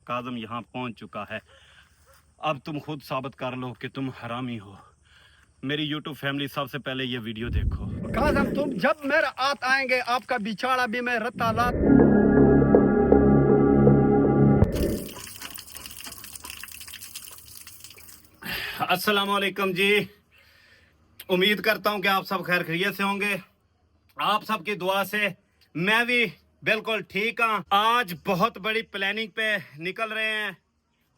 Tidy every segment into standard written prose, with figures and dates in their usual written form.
काज़म यहाँ पहुँच चुका है। अब तुम खुद साबित कर लो कि तुम हरामी हो। मेरी यूट्यूब फैमिली सबसे पहले ये वीडियो देखो। काज़म तुम जब मेरा आत आएंगे आपका बिछाड़ा भी मैं रत्ता लात। अस्सलामुअलैकुम जी, उम्मीद करता हूँ कि आप सब खैर खैरियत से होंगे। आप सबकी दुआ से मैं भी बिल्कुल ठीक हूँ। आज बहुत बड़ी प्लानिंग पे निकल रहे हैं,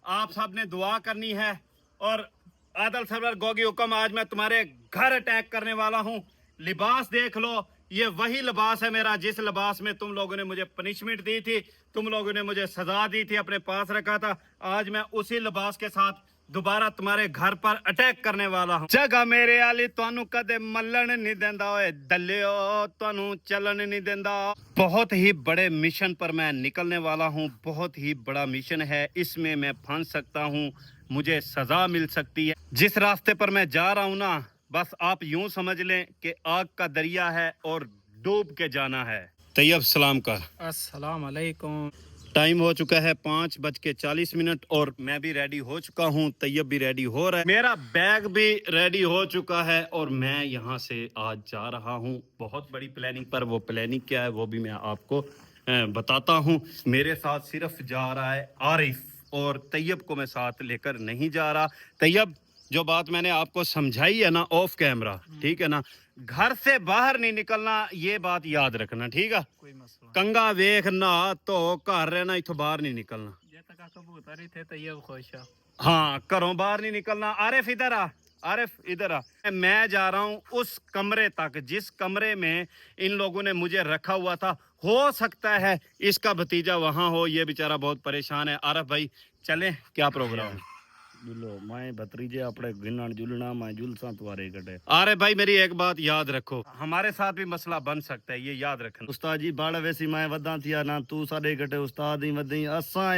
आप सब ने दुआ करनी है। और आदल सरवर गोगी हुक्म, आज मैं तुम्हारे घर अटैक करने वाला हूँ। लिबास देख लो, ये वही लिबास है मेरा जिस लिबास में तुम लोगों ने मुझे पनिशमेंट दी थी, तुम लोगों ने मुझे सजा दी थी, अपने पास रखा था। आज मैं उसी लिबास के साथ दोबारा तुम्हारे घर पर अटैक करने वाला हूँ। जगह मेरे आली तुहानू कदे मल्लन नहीं देंदा, ओए दल्लियो तुहानू चलन नहीं देंदा। बहुत ही बड़े मिशन पर मैं निकलने वाला हूँ। बहुत ही बड़ा मिशन है, इसमें मैं फंस सकता हूँ, मुझे सजा मिल सकती है। जिस रास्ते पर मैं जा रहा हूँ ना, बस आप यूं समझ लें कि आग का दरिया है और डूब के जाना है। तैयब सलाम कर। अस्सलाम वालेकुम। टाइम हो चुका है 5:40 और मैं भी रेडी हो चुका हूँ। तैयब भी रेडी हो रहा है, मेरा बैग भी रेडी हो चुका है और मैं यहाँ से आज जा रहा हूँ बहुत बड़ी प्लानिंग पर। वो प्लानिंग क्या है वो भी मैं आपको बताता हूँ। मेरे साथ सिर्फ जा रहा है आरिफ और तैयब को मैं साथ लेकर नहीं जा रहा। तैयब, जो बात मैंने आपको समझाई है ना ऑफ कैमरा, ठीक है ना, घर से बाहर नहीं निकलना, ये बात याद रखना, ठीक है। कोई मसला कंगा वेख ना तो घर रहना, इथों बाहर नहीं निकलना। ये तक कबूतर ही थे तैयब खुश है। हाँ, घरों बाहर नहीं निकलना। आरिफ इधर आ, आरिफ इधर आ। मैं जा रहा हूँ उस कमरे तक जिस कमरे में इन लोगों ने मुझे रखा हुआ था। हो सकता है इसका भतीजा वहां हो, ये बेचारा बहुत परेशान है। आरिफ भाई चले, क्या प्रोग्राम है? जुलो मैं भतरीजे अपने गिनन जुलना मैं जुलसा तुम्हारे गटे। अरे भाई मेरी एक बात याद रखो, हमारे साथ भी मसला बन सकता है, ये याद रखना। उस्ताद जी बाड़ वैसी मैं वदा थिया ना तू साडे गटे उस्ताद ही वदी असा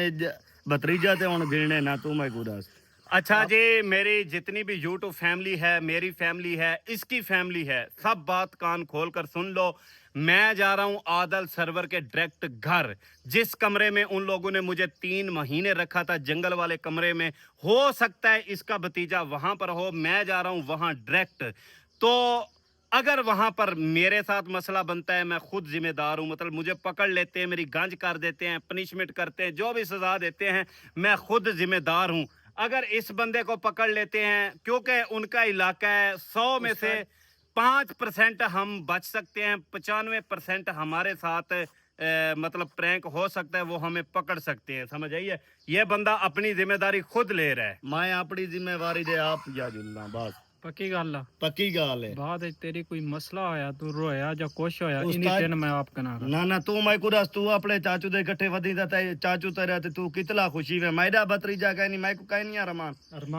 भतरीजा ते हुन गिनने ना तू मैं गुरास। अच्छा जी, मेरी जितनी भी यूट्यूब फैमिली है, मेरी फैमिली है, इसकी फैमिली है, सब बात कान खोल कर सुन लो। मैं जा रहा हूं आदल सरवर के डायरेक्ट घर, जिस कमरे में उन लोगों ने मुझे 3 महीने रखा था, जंगल वाले कमरे में। हो सकता है इसका भतीजा वहां पर हो, मैं जा रहा हूं वहां डायरेक्ट। तो अगर वहां पर मेरे साथ मसला बनता है, मैं खुद जिम्मेदार हूं। मतलब मुझे पकड़ लेते हैं, मेरी गांज कर देते हैं, पनिशमेंट करते हैं, जो भी सजा देते हैं, मैं खुद जिम्मेदार हूं। अगर इस बंदे को पकड़ लेते हैं, क्योंकि उनका इलाका है, 100 में से 5% हम बच सकते हैं, 95% हमारे साथ मतलब प्रैंक हो सकता है, वो हमें पकड़ सकते हैं। समझ आइए, ये बंदा अपनी जिम्मेदारी खुद ले रहा है। मैं अपनी जिम्मेवारी दे आप जा जुलना बस पक्की गल है। पक्की गाल है। बाद तेरी कोई मसला आया तू रोया या कुछ होया इन्हीं उस्ताद- दिन मैं आप कना ना ना तू मैं कुरास तू अपने चाचू दे गट्ठे वदी दा ते चाचू तेरे ते तू कितला खुशी वे मेरा भतरीजा कहनी मैं को कहनी रमान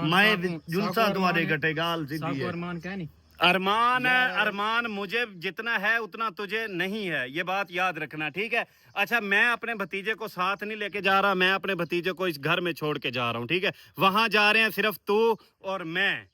मैं जुलसा तुम्हारे गट्ठे गाल सीधी है। अरमान कह नहीं अरमान अरमान मुझे जितना है उतना तुझे नहीं है, ये बात याद रखना, ठीक है। अच्छा, मैं अपने भतीजे को साथ नहीं लेके जा रहा, मैं अपने भतीजे को इस घर में छोड़ के जा रहा हूँ, ठीक है। वहां जा रहे हैं सिर्फ तू और मैं।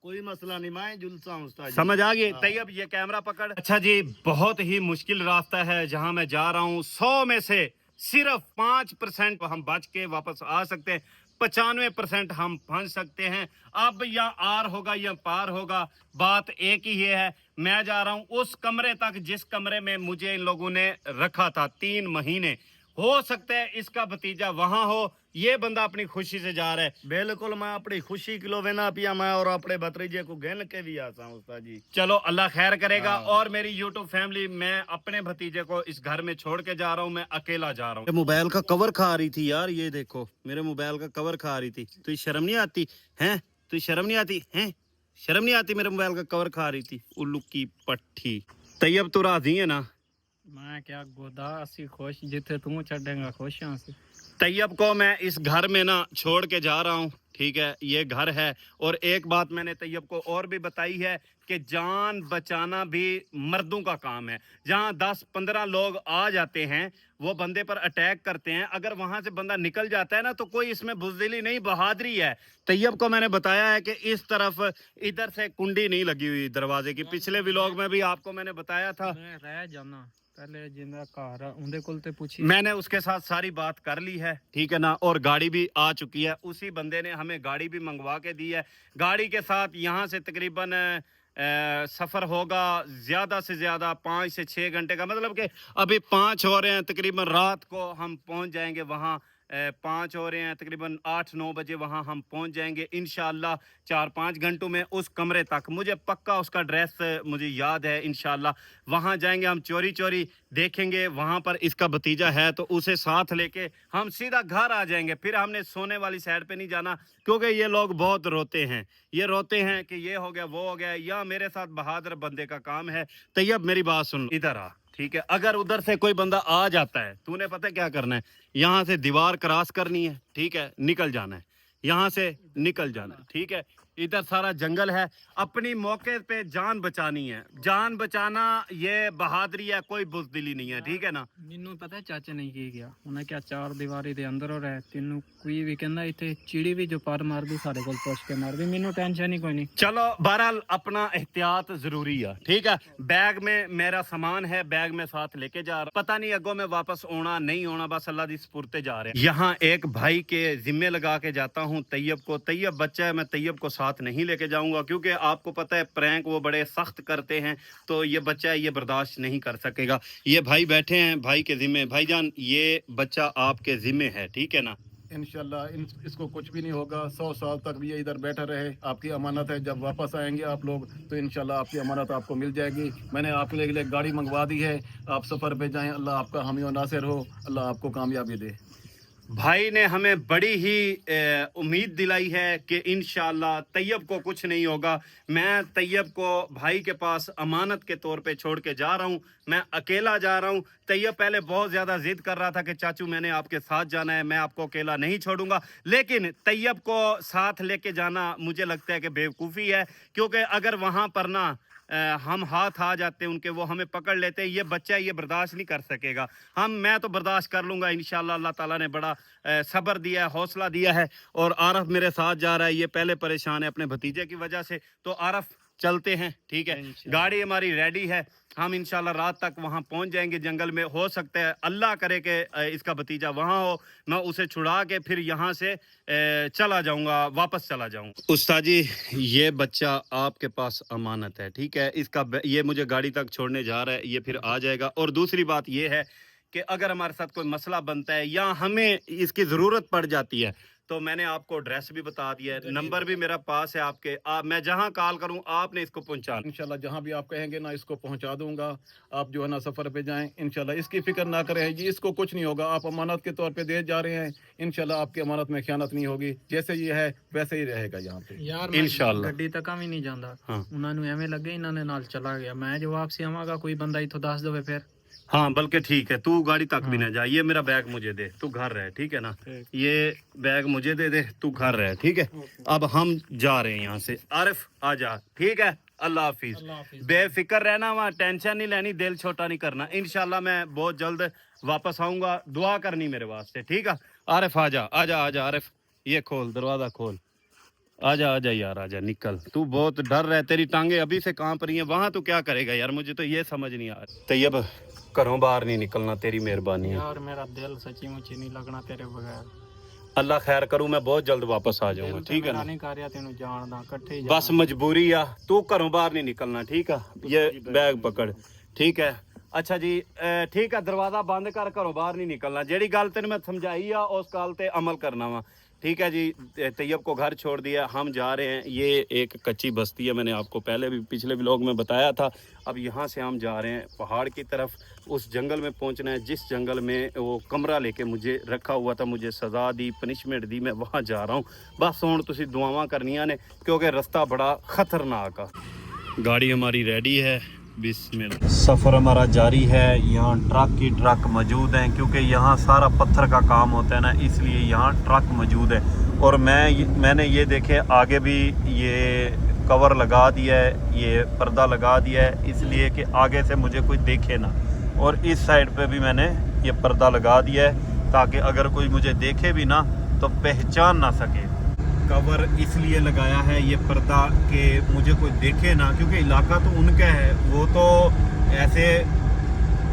कोई मसला नहीं मैं जुलसा हूं उस्ताद जी। समझ आ गई? तैयब ये कैमरा पकड़। अच्छा जी, बहुत ही मुश्किल रास्ता है जहां मैं जा रहा हूँ। 100 में से सिर्फ 5% हम बच के वापस आ सकते हैं, 95% हम फंस सकते हैं। अब या आर होगा या पार होगा, बात एक ही है। मैं जा रहा हूं उस कमरे तक जिस कमरे में मुझे इन लोगों ने रखा था 3 महीने। हो सकता है इसका भतीजा वहां हो, ये बंदा अपनी खुशी से जा रहा है। बिल्कुल मैं अपनी खुशी किलो वेना पिया मैं और अपने भतरीजे को गिन के भी आता हूं उस्ताद जी। चलो अल्लाह खैर करेगा। हाँ। और मेरी यूट्यूब फैमिली, मैं अपने भतीजे को इस घर में छोड़ के जा रहा हूँ, मैं अकेला जा रहा हूँ। मोबाइल का कवर खा रही थी यार, ये देखो मेरे मोबाइल का कवर खा रही थी। तुझे शर्म नहीं आती हैं? तुझे शर्म नहीं आती हैं? शर्म नहीं आती? मेरे मोबाइल का कवर खा रही थी, उल्लू की पट्टी। तैयब तो राजी है ना? मैं क्या गोदा असी खुश जिथे तू छड़ेगा खुश हां सी। तैयब को मैं इस घर में ना छोड़ के जा रहा हूँ, ठीक है, ये घर है। और एक बात मैंने तैयब को और भी बताई है कि जान बचाना भी मर्दों का काम है। जहाँ 10-15 लोग आ जाते हैं, वो बंदे पर अटैक करते हैं, अगर वहां से बंदा निकल जाता है ना, तो कोई इसमें बुज़दिली नहीं, बहादुरी है। तैयब को मैंने बताया है कि इस तरफ इधर से कुंडी नहीं लगी हुई दरवाजे की। पिछले व्लॉग में भी आपको मैंने बताया था। मैं रह जाना पहले जिंदा घर उनके कोल ते पूछी मैंने उसके साथ सारी बात कर ली है, ठीक है ना, और गाड़ी भी आ चुकी है। उसी बंदे ने हमें गाड़ी भी मंगवा के दी है। गाड़ी के साथ यहाँ से तकरीबन सफ़र होगा ज़्यादा से ज़्यादा 5 से 6 घंटे का, मतलब कि अभी 5 हो रहे हैं, तकरीबन रात को हम पहुँच जाएंगे वहाँ। 5 हो रहे हैं, तकरीबन 8-9 बजे वहाँ हम पहुँच जाएंगे इंशाल्लाह। 4-5 घंटों में उस कमरे तक, मुझे पक्का उसका एड्रेस मुझे याद है। इंशाल्लाह वहाँ जाएंगे, हम चोरी चोरी देखेंगे वहाँ पर इसका भतीजा है, तो उसे साथ लेके हम सीधा घर आ जाएंगे। फिर हमने सोने वाली साइड पे नहीं जाना, क्योंकि ये लोग बहुत रोते हैं। ये रोते हैं कि ये हो गया वो हो गया, या मेरे साथ बहादुर बंदे का काम है। तैयब मेरी बात सुन, इधर आ, ठीक है। अगर उधर से कोई बंदा आ जाता है, तूने पता है क्या करना है, यहाँ से दीवार क्रॉस करनी है, ठीक है, निकल जाना है, यहाँ से निकल जाना है, ठीक है। इधर सारा जंगल है, अपनी मौके पे जान बचानी है। जान बचाना ये बहादुरी है, कोई बुज़दिली नहीं है, ठीक है ना। ਮੈਨੂੰ ਪਤਾ ਚਾਚੇ ਨੇ ਕੀ ਗਿਆ, ਉਹਨੇ ਕਿਹਾ ਚਾਰ ਦੀਵਾਰੀ ਦੇ ਅੰਦਰ ਹੋ ਰਹਿ, ਤੈਨੂੰ ਕੋਈ ਵੀ ਕਹਿੰਦਾ ਇੱਥੇ ਚਿੜੀ ਵੀ ਜੋ ਪਰ ਮਾਰਦੀ ਸਾਡੇ ਕੋਲ ਪੁੱਛ ਕੇ ਮਾਰਦੀ, ਮੈਨੂੰ ਟੈਨਸ਼ਨ ਹੀ ਕੋਈ नहीं। चलो बहरहाल अपना एहतियात जरूरी है, ठीक है। बैग में मेरा सामान है, बैग में साथ लेके जा रहा, पता नहीं अगो में वापस होना नहीं होना, बस अल्लाह दी सुपुर्ते जा रहे हैं। यहाँ एक भाई के जिम्मे लगा के जाता हूँ तैयब को। तैयब बच्चा है, मैं तैयब को साथ नहीं लेके जाऊंगा, क्योंकि आपको पता है प्रैंक वो बड़े सख्त करते हैं, तो ये बच्चा है, ये बर्दाश्त नहीं कर सकेगा। ये भाई बैठे हैं भाई के जिम्मे। भाईजान ये बच्चा आपके जिम्मे है, ठीक है ना। इंशाल्लाह इसको कुछ भी नहीं होगा, 100 साल तक भी ये इधर बैठा रहे, आपकी अमानत है। जब वापस आएंगे आप लोग तो इंशाल्लाह आपकी अमानत आपको मिल जाएगी। मैंने आपके लिए गाड़ी मंगवा दी है, आप सफ़र पे जाएं। अल्लाह आपका हामी और नासिर हो, अल्लाह आपको कामयाबी दे। भाई ने हमें बड़ी ही उम्मीद दिलाई है कि इंशाल्लाह तैयब को कुछ नहीं होगा। मैं तैयब को भाई के पास अमानत के तौर पे छोड़ के जा रहा हूँ, मैं अकेला जा रहा हूँ। तैयब पहले बहुत ज़्यादा जिद कर रहा था कि चाचू मैंने आपके साथ जाना है, मैं आपको अकेला नहीं छोड़ूंगा, लेकिन तैयब को साथ लेके जाना मुझे लगता है कि बेवकूफ़ी है, क्योंकि अगर वहाँ पर ना हम हाथ आ जाते उनके, वो हमें पकड़ लेते, ये बच्चा ये बर्दाश्त नहीं कर सकेगा। मैं तो बर्दाश्त कर लूँगा इंशाल्लाह। अल्लाह ताला ने बड़ा सब्र दिया है, हौसला दिया है। और आरफ मेरे साथ जा रहा है, ये पहले परेशान है अपने भतीजे की वजह से। तो आरफ चलते हैं, ठीक है। गाड़ी हमारी रेडी है, हम इंशाल्लाह रात तक वहाँ पहुँच जाएंगे जंगल में। हो सकता है अल्लाह करे कि इसका भतीजा वहाँ हो, मैं उसे छुड़ा के फिर यहाँ से चला जाऊँगा, वापस चला जाऊँगा। उस्ताद जी ये बच्चा आपके पास अमानत है, ठीक है। इसका ये मुझे गाड़ी तक छोड़ने जा रहा है, ये फिर आ जाएगा। और दूसरी बात ये है कि अगर हमारे साथ कोई मसला बनता है या हमें इसकी ज़रूरत पड़ जाती है, तो मैंने आपको एड्रेस भी बता दिया है, नंबर भी मेरा पास है आपके। मैं जहां कॉल करूं आपने इसको पहुंचाना। इंशाल्लाह जहाँ भी आप कहेंगे ना इसको पहुँचा दूंगा। आप जो है ना सफ़र पे जाएं, इंशाल्लाह इसकी फिक्र ना करें जी, इसको कुछ नहीं होगा। आप अमानत के तौर पे दे जा रहे हैं, इंशाल्लाह आपकी अमानत में खयानत नहीं होगी। जैसे ये है वैसे ही रहेगा यहाँ पे ਯਾਰ इंशाल्लाह। ਗੱਡੀ ਤੱਕ ਵੀ ਨਹੀਂ ਜਾਂਦਾ, हाँ ਉਹਨਾਂ ਨੂੰ ਐਵੇਂ ਲੱਗੇ ਇਹਨਾਂ ਦੇ ਨਾਲ ਚਲਾ ਗਿਆ। ਮੈਂ ਜੋ ਵਾਪਸੀ ਆਵਾਂਗਾ ਕੋਈ ਬੰਦਾ ਇੱਥੋਂ ਦੱਸ ਦੇਵੇ ਫਿਰ। हाँ बल्कि ठीक है, तू गाड़ी तक भी ना जा, ये मेरा बैग मुझे दे, तू घर रहे, ठीक है ना। ये बैग मुझे दे दे, तू घर रहे, ठीक है। अब हम जा रहे हैं यहाँ से। आरिफ आ जा, ठीक है। अल्लाह हाफिज। बेफिक्र रहना, वहाँ टेंशन नहीं लेनी, दिल छोटा नहीं करना। इंशाल्लाह मैं बहुत जल्द वापस आऊँगा, दुआ करनी मेरे वास्ते, ठीक है। आरिफ आ जा, आ जा, आ जा आरिफ, ये खोल दरवाज़ा खोल, आजा आजा यार, आजा निकल। तू बहुत डर रहा है, तेरी टांगे अभी से कांप रही हैं, वहाँ तू क्या करेगा यार, मुझे तो ये समझ नहीं आ रहा। तैयब घरों बाहर नहीं निकलना, तेरी मेहरबानी है यार मेरा दिल सच्ची मुच्ची नहीं लगना तेरे बगैर। अल्लाह खैर करूँ, मैं बहुत जल्द वापस आ जाऊंगा, ठीक है ना। नहीं कर रहा तेनू जानदा, इकट्ठे ही बस मजबूरी आ, तू घरों बाहर नहीं निकलना, ठीक है। ये बैग पकड़, ठीक है। अच्छा जी ठीक है, दरवाजा बंद कर, घरों बाहर नहीं निकलना। जेड़ी गल तेन मैं समझाई आ उस गल ते अमल करना वा, ठीक है जी। तैयब को घर छोड़ दिया, हम जा रहे हैं। ये एक कच्ची बस्ती है, मैंने आपको पहले भी पिछले व्लॉग में बताया था। अब यहाँ से हम जा रहे हैं पहाड़ की तरफ, उस जंगल में पहुँचना है जिस जंगल में वो कमरा लेके मुझे रखा हुआ था, मुझे सज़ा दी, पनिशमेंट दी, मैं वहाँ जा रहा हूँ। बस हुण तुसीं दुआवां करनियां ने, क्योंकि रास्ता बड़ा ख़तरनाक है। गाड़ी हमारी रेडी है, बिस्मिल्लाह। सफ़र हमारा जारी है। यहाँ ट्रक ही ट्रक मौजूद हैं, क्योंकि यहाँ सारा पत्थर का काम होता है ना, इसलिए यहाँ ट्रक मौजूद है। और मैंने ये देखे आगे भी ये कवर लगा दिया है, ये पर्दा लगा दिया है, इसलिए कि आगे से मुझे कोई देखे ना। और इस साइड पे भी मैंने ये पर्दा लगा दिया है, ताकि अगर कोई मुझे देखे भी ना तो पहचान ना सके। कवर इसलिए लगाया है ये पर्दा कि मुझे कोई देखे ना, क्योंकि इलाका तो उनका है, वो तो ऐसे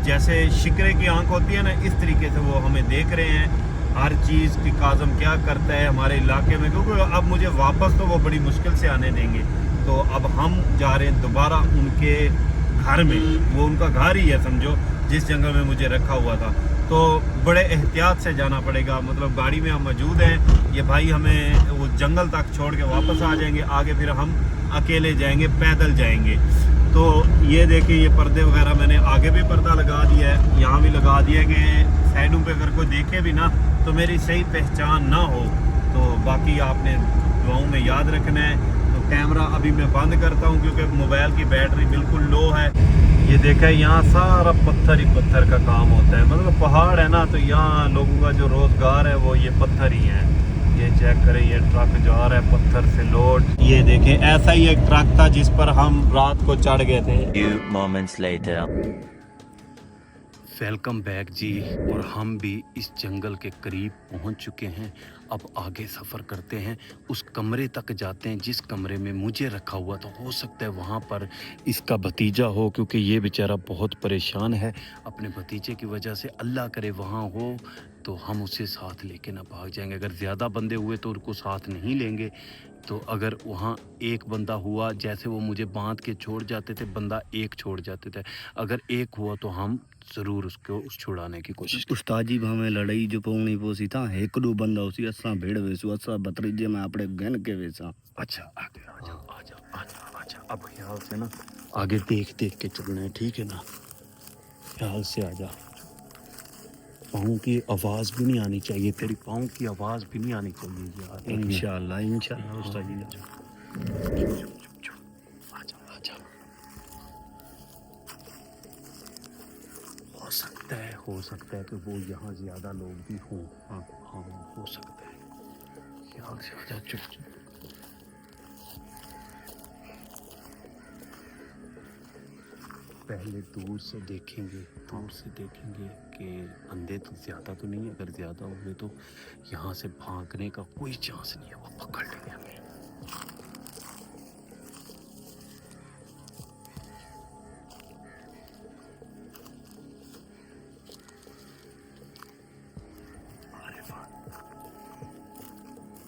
जैसे शिकरे की आंख होती है ना, इस तरीके से वो हमें देख रहे हैं हर चीज़ की। काज़म क्या करता है हमारे इलाके में, क्योंकि अब मुझे वापस तो वो बड़ी मुश्किल से आने देंगे। तो अब हम जा रहे हैं दोबारा उनके घर में, वो उनका घर ही है समझो, जिस जंगल में मुझे रखा हुआ था। तो बड़े एहतियात से जाना पड़ेगा, मतलब गाड़ी में हम मौजूद हैं, ये भाई हमें वो जंगल तक छोड़ के वापस आ जाएंगे, आगे फिर हम अकेले जाएंगे, पैदल जाएंगे। तो ये देखिए, ये पर्दे वगैरह मैंने आगे भी पर्दा लगा दिया है, यहाँ भी लगा दिया है कि साइडों पे अगर कोई देखे भी ना तो मेरी सही पहचान ना हो। तो बाकी आपने दुआओं में याद रखना है। तो कैमरा अभी मैं बंद करता हूँ क्योंकि मोबाइल की बैटरी बिल्कुल लो है। ये देखा है, यहाँ सारा पत्थर ही पत्थर का काम होता है, मतलब पहाड़ है ना, तो यहाँ लोगों का जो रोजगार है वो ये पत्थर ही है। ये चेक करें, ये ट्रक जा रहा है पत्थर से लोड। ये देखें, ऐसा ही एक ट्रक था जिस पर हम रात को चढ़ गए थे। Few moments later. Welcome back जी। और हम भी इस जंगल के करीब पहुंच चुके हैं। अब आगे सफ़र करते हैं, उस कमरे तक जाते हैं जिस कमरे में मुझे रखा हुआ था। हो सकता है वहाँ पर इसका भतीजा हो, क्योंकि ये बेचारा बहुत परेशान है अपने भतीजे की वजह से। अल्लाह करे वहाँ हो तो हम उसे साथ लेके ना भाग जाएंगे। अगर ज़्यादा बंदे हुए तो उनको साथ नहीं लेंगे। तो अगर वहाँ एक बंदा हुआ, जैसे वो मुझे बांध के छोड़ जाते थे, बंदा एक छोड़ जाते थे, अगर एक हुआ तो हम ज़रूर उसको छुड़ाने की कोशिश। उस्ताजी हमें लड़ाई जो पौनी पोसी था, एक दो बंदा उसी असा भेड़ वेसु असा भतरीजे में आपड़े गन के वेसा। अच्छा आगे आजा। अब ख्याल से ना आगे देख के चलना है, ठीक है ना? ख्याल से आजा। पाँव की आवाज़ भी नहीं आनी चाहिए, तेरी पाँव की आवाज़ भी नहीं आनी चाहिए यार। इंशाल्लाह इंशाल्लाह उस्ताजी। आजा। हो सकता है कि वो यहाँ ज़्यादा लोग भी हों। हाँ हो सकता है। ख्याल से आजा, चुप। पहले दूर से देखेंगे कि अंधे तो ज़्यादा तो नहीं है। अगर ज़्यादा हुए तो यहाँ से भागने का कोई चांस नहीं है, वो पकड़ लेंगे हमें।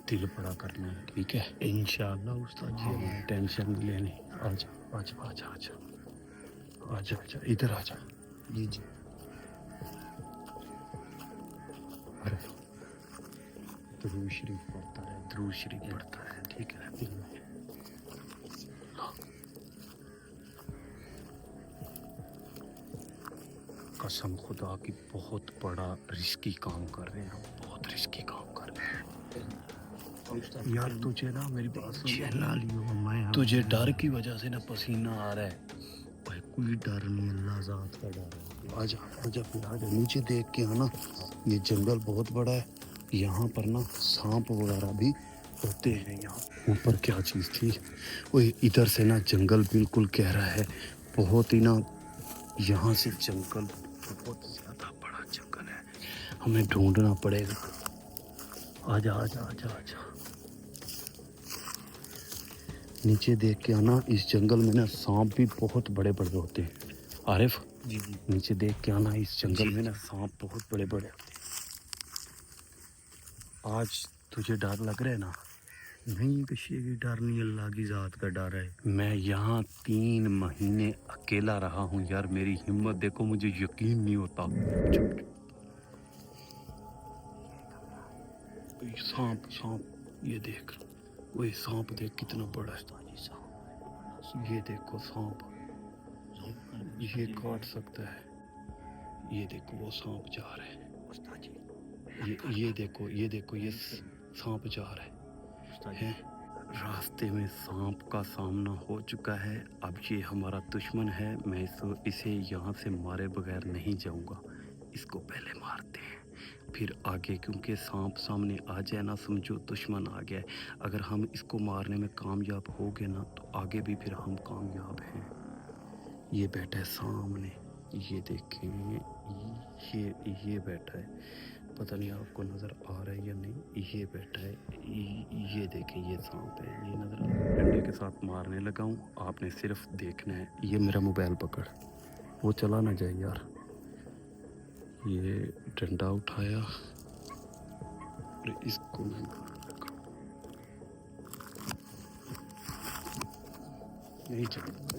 दिल बड़ा करना है, ठीक है? इंशाल्लाह उस्ताजी। टेंशन नहीं लेनी। आजा इधर आजा। जी दरूद शरीफ पढ़ता है, ठीक है? दिल में कसम खुदा की बहुत बड़ा रिस्की काम कर रहे हैं हम, बहुत रिस्की काम कर रहे हैं यार। तुझे ना मेरी बात सुन, तुझे डर की वजह से ना पसीना आ रहा है। भाई कोई डर नहीं, अल्लाह ज़ात का डर है। आजा नीचे देख के आना। ये जंगल बहुत बड़ा है, यहाँ पर ना सांप वगैरह भी होते हैं। यहाँ ऊपर क्या चीज़ थी वो, इधर से ना जंगल बिल्कुल गहरा है, बहुत ही ना। यहाँ से जंगल बहुत ज़्यादा बड़ा जंगल है, हमें ढूंढना पड़ेगा। आजा। नीचे देख के आना। इस जंगल में ना सांप भी बहुत बड़े बड़े होते हैं। आरिफ जी नीचे देख के आना। इस जंगल में ना सांप बहुत बड़े बड़े होते हैं। आज तुझे डर लग रहा है ना? नहीं, किसी की डर नहीं, अल्लाह की ज़ात का डर है। मैं यहाँ 3 महीने अकेला रहा हूँ यार, मेरी हिम्मत देखो, मुझे यकीन नहीं होता। सांप ये देख, वही सांप देख कितना बड़ा है। ये देखो सांप, ये काट सकता है। ये देखो वो सांप जा रहा है। ये देखो ये सांप जा रहा है। रास्ते में सांप का सामना हो चुका है। अब ये हमारा दुश्मन है, मैं इसे यहाँ से मारे बगैर नहीं जाऊँगा। इसको पहले मारते हैं फिर आगे, क्योंकि सांप सामने आ जाए ना, समझो दुश्मन आ गया है। अगर हम इसको मारने में कामयाब हो गए ना तो आगे भी फिर हम कामयाब हैं। ये बैठा है सामने, ये देखें, ये बैठा है, पता नहीं आपको नज़र आ रहा है या नहीं। ये बैठा है, ये देखें, ये सांप है, ये नज़र आ रहा है। डंडे के साथ मारने लगा हूँ, आपने सिर्फ देखना है। ये मेरा मोबाइल पकड़, वो चला ना जाए यार। ये डंडा उठाया और इसको मैं नहीं चलता,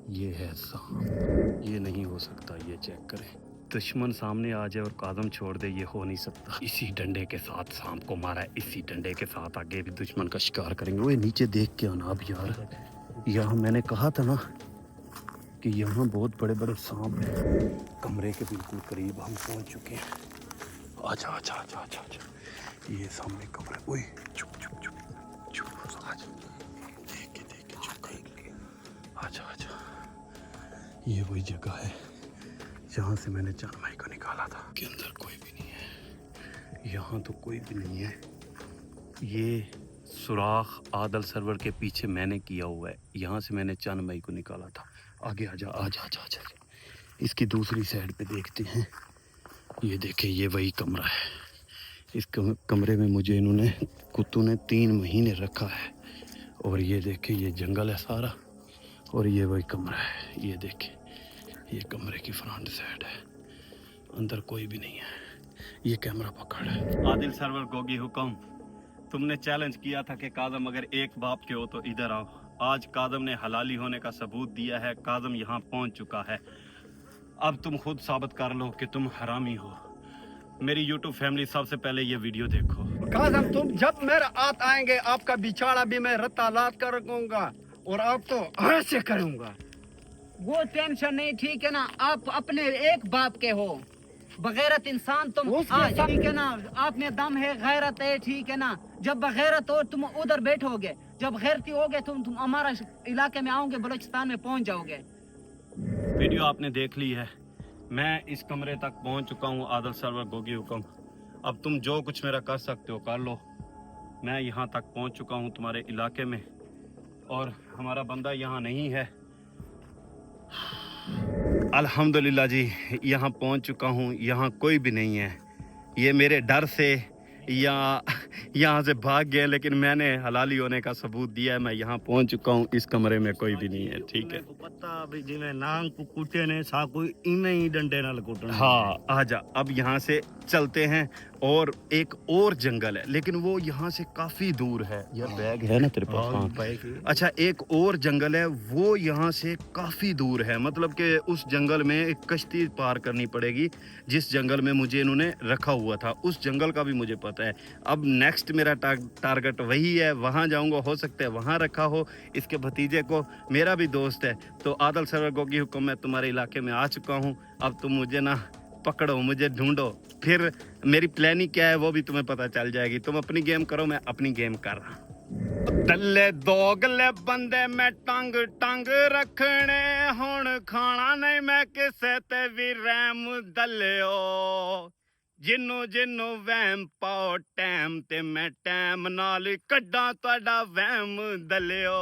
ये है सांप, ये नहीं हो सकता, ये चेक करें। दुश्मन सामने आ जाए और कादम छोड़ दे, ये हो नहीं सकता। इसी डंडे के साथ सांप को मारा है, इसी डंडे के साथ आगे भी दुश्मन का शिकार करेंगे। वो नीचे देख के आना अब यार, यहाँ मैंने कहा था ना कि यहाँ बहुत बड़े बड़े सांप हैं। कमरे के बिल्कुल करीब हम पहुँच चुके हैं। आजा आजा आजा आजा आजा, ये सामने कमरा। ओए चुप चुप चुप चुप, आजा, देख के चुप कर, आजा आजा। ये वही जगह है जहाँ से मैंने जानमाई को निकाला था। के अंदर कोई भी नहीं है, यहाँ तो कोई भी नहीं है। ये सुराख आदल सरवर के पीछे मैंने किया हुआ है, यहाँ से मैंने जानमाई को निकाला था। आगे आजा आजा आजा आजा, इसकी दूसरी साइड पे देखते हैं। ये देखे, ये वही कमरा है। इस कमरे में मुझे इन्होंने, कुत्तों ने 3 महीने रखा है। और ये देखे, ये जंगल है सारा, और ये वही कमरा है। ये देखे, ये कमरे की फ्रंट साइड है, अंदर कोई भी नहीं है। ये कैमरा पकड़ है। आदिल सरवर गोगी हुक्म, तुमने चैलेंज किया था कि कादम अगर एक बाप के हो तो इधर आओ। आज कादम ने हलाली होने का सबूत दिया है। कादम यहाँ पहुँच चुका है। अब तुम खुद साबित कर लो कि तुम हरामी हो। मेरी YouTube फैमिली, सबसे पहले ये वीडियो देखो। काज़म, तुम जब मेरे हाथ आएंगे आपका बिछाड़ा भी मैं रत्ता लाद कर रखूंगा और आपको ऐसे करूंगा। वो टेंशन नहीं, ठीक है ना। आप अपने एक बाप के हो, बगैरत इंसान तुम। आज ठीक है ना, आप में दम है, गैरत है, ठीक है ना। जब बगैरत हो तुम उधर बैठोगे, जब गैरती होगे तुम हमारा इलाके में आओगे, बलूचिस्तान में पहुंच जाओगे। वीडियो आपने देख ली है। मैं इस कमरे तक पहुंच चुका हूं। आदल सरवर गोगी हुक्म, अब तुम जो कुछ मेरा कर सकते हो कर लो। मैं यहाँ तक पहुंच चुका हूं तुम्हारे इलाके में, और हमारा बंदा यहाँ नहीं है। अल्हम्दुलिल्लाह जी, यहाँ पहुँच चुका हूँ। यहाँ कोई भी नहीं है। ये मेरे डर से या यहाँ से भाग गए, लेकिन मैंने हलाली होने का सबूत दिया है। मैं यहाँ पहुँच चुका हूँ। इस कमरे में कोई भी नहीं है, ठीक है। पता भी जिन्हें नांग को कुटे ने सा कोई इमें ही डंडे नाल कुटना। हाँ आजा, अब यहाँ से चलते हैं। और एक और जंगल है, लेकिन वो यहाँ से काफी दूर है। यार बैग है ना तेरे पास? हाँ। अच्छा, एक और जंगल है, वो यहाँ से काफी दूर है। मतलब कि उस जंगल में एक कश्ती पार करनी पड़ेगी, जिस जंगल में मुझे इन्होंने रखा हुआ था। उस जंगल का भी मुझे पता है। अब नेक्स्ट मेरा टारगेट वही है, वहाँ जाऊँगा। हो सकता है वहाँ रखा हो इसके भतीजे को, मेरा भी दोस्त है। तो आदल सरवर गोगी हुक्म, मैं तुम्हारे इलाके में आ चुका हूँ। अब तुम मुझे ना पकड़ो, मुझे ढूंढो, फिर मेरी प्लानिंग क्या है वो भी तुम्हें पता चल जाएगी। तुम अपनी गेम करो, मैं अपनी गेम कर रहा हूँ। दल्ले दोगले बंदे मैं टंग टंग रखने, हुण खाना नहीं मैं किसे ते भी रैम दल्लियो। जिन्नू जिन्नू वहम पाओ टैम ते मैं टैम नाल कड्डा तुहाडा वहम दल्लियो।